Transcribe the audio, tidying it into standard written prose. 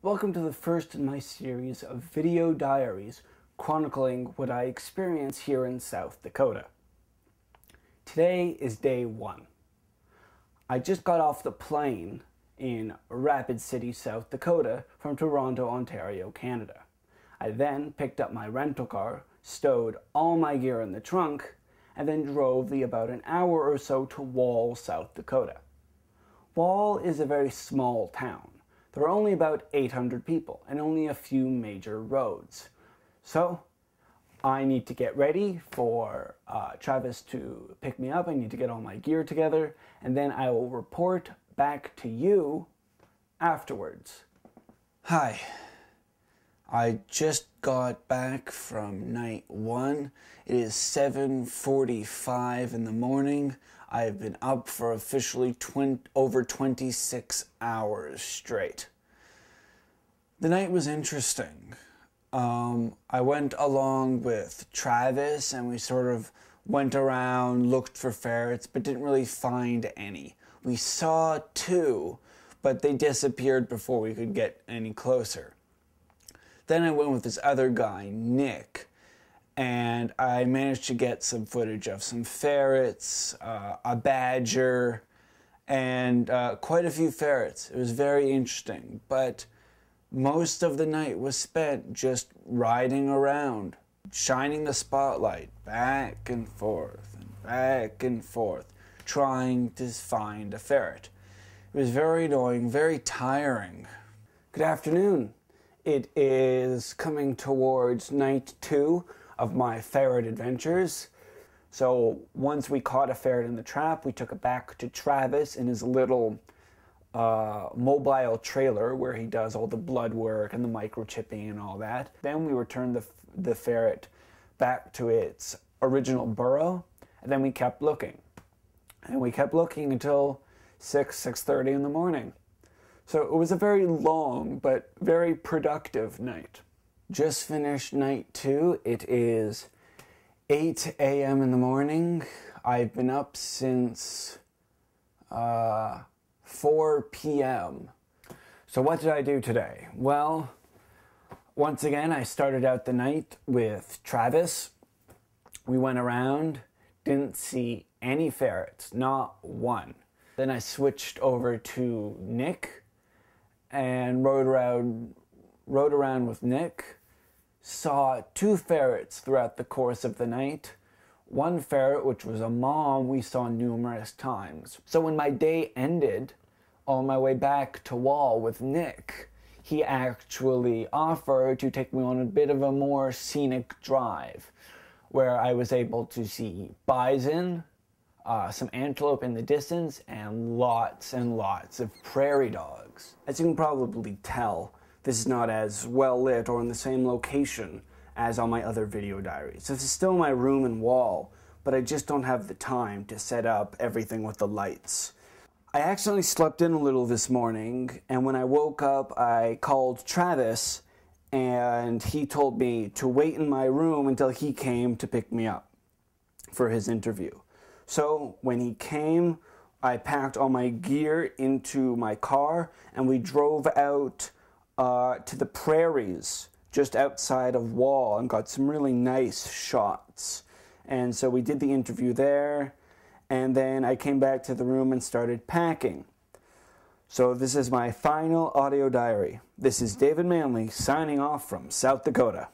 Welcome to the first in my series of video diaries chronicling what I experience here in South Dakota. Today is day 1. I just got off the plane in Rapid City, South Dakota from Toronto, Ontario, Canada. I then picked up my rental car, stowed all my gear in the trunk, and then drove the about an hour or so to Wall, South Dakota. Wall is a very small town. There are only about 800 people and only a few major roads. So I need to get ready for Travis to pick me up. I need to get all my gear together, and then I will report back to you afterwards. Hi. I just got back from night 1. It is 7:45 in the morning. I have been up for officially over 26 hours straight. The night was interesting. I went along with Travis and we sort of went around, looked for ferrets, but didn't really find any. We saw 2, but they disappeared before we could get any closer. Then I went with this other guy, Nick, and I managed to get some footage of some ferrets, a badger, and quite a few ferrets. It was very interesting, but most of the night was spent just riding around, shining the spotlight back and forth, trying to find a ferret. It was very annoying, very tiring. Good afternoon. It is coming towards night 2 of my ferret adventures. So once we caught a ferret in the trap, we took it back to Travis in his little mobile trailer where he does all the blood work and the microchipping and all that. Then we returned the ferret back to its original burrow, and then we kept looking. And we kept looking until 6:30 in the morning. So it was a very long but very productive night. Just finished night 2. It is 8 a.m. in the morning. I've been up since 4 p.m. So what did I do today? Well, once again, I started out the night with Travis. We went around, didn't see any ferrets, not one. Then I switched over to Nick and rode around with Nick. Saw 2 ferrets throughout the course of the night. One ferret, which was a mom, we saw numerous times. So when my day ended, on my way back to Wall with Nick, he actually offered to take me on a bit of a more scenic drive, where I was able to see bison, some antelope in the distance, and lots of prairie dogs. As you can probably tell, this is not as well lit or in the same location as on my other video diaries. This is still my room and Wall, but I just don't have the time to set up everything with the lights. I accidentally slept in a little this morning, and when I woke up, I called Travis, and he told me to wait in my room until he came to pick me up for his interview. So when he came, I packed all my gear into my car, and we drove out to the prairies just outside of Wall and got some really nice shots. And so we did the interview there, and then I came back to the room and started packing. So this is my final audio diary. This is David Manley signing off from South Dakota.